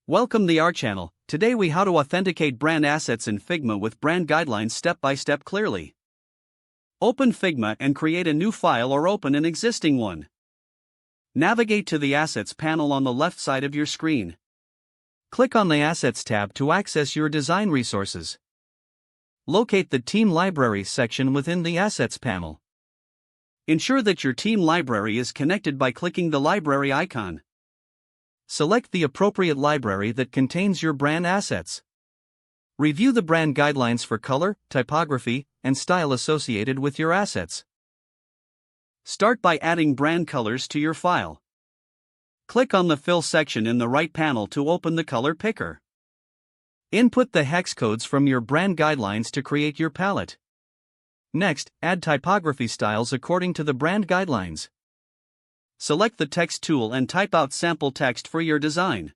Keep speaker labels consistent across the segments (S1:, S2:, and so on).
S1: Welcome to our channel. Today we how to authenticate brand assets in Figma with brand guidelines step by step clearly. Open Figma and create a new file or open an existing one. Navigate to the Assets panel on the left side of your screen. Click on the Assets tab to access your design resources. Locate the Team Libraries section within the Assets panel. Ensure that your team library is connected by clicking the library icon. Select the appropriate library that contains your brand assets. Review the brand guidelines for color, typography, and style associated with your assets. Start by adding brand colors to your file. Click on the Fill section in the right panel to open the color picker. Input the hex codes from your brand guidelines to create your palette. Next, add typography styles according to the brand guidelines. Select the text tool and type out sample text for your design.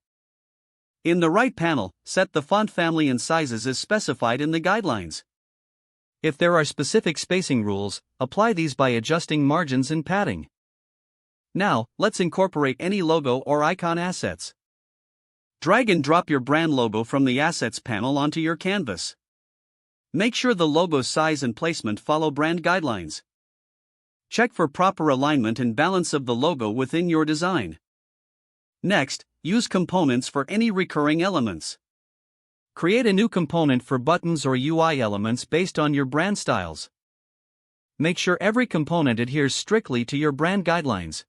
S1: In the right panel, set the font family and sizes as specified in the guidelines. If there are specific spacing rules, apply these by adjusting margins and padding. Now, let's incorporate any logo or icon assets. Drag and drop your brand logo from the Assets panel onto your canvas. Make sure the logo's size and placement follow brand guidelines. Check for proper alignment and balance of the logo within your design. Next, use components for any recurring elements. Create a new component for buttons or UI elements based on your brand styles. Make sure every component adheres strictly to your brand guidelines.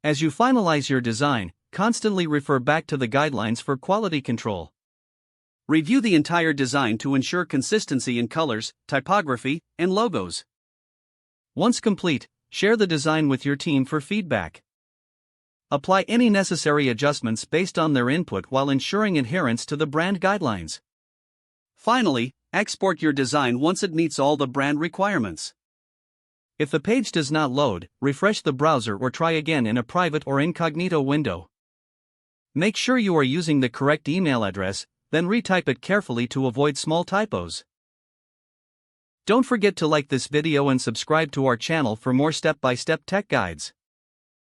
S1: As you finalize your design, constantly refer back to the guidelines for quality control. Review the entire design to ensure consistency in colors, typography, and logos. Once complete, share the design with your team for feedback. Apply any necessary adjustments based on their input while ensuring adherence to the brand guidelines. Finally, export your design once it meets all the brand requirements. If the page does not load, refresh the browser or try again in a private or incognito window. Make sure you are using the correct email address, then retype it carefully to avoid small typos. Don't forget to like this video and subscribe to our channel for more step-by-step tech guides.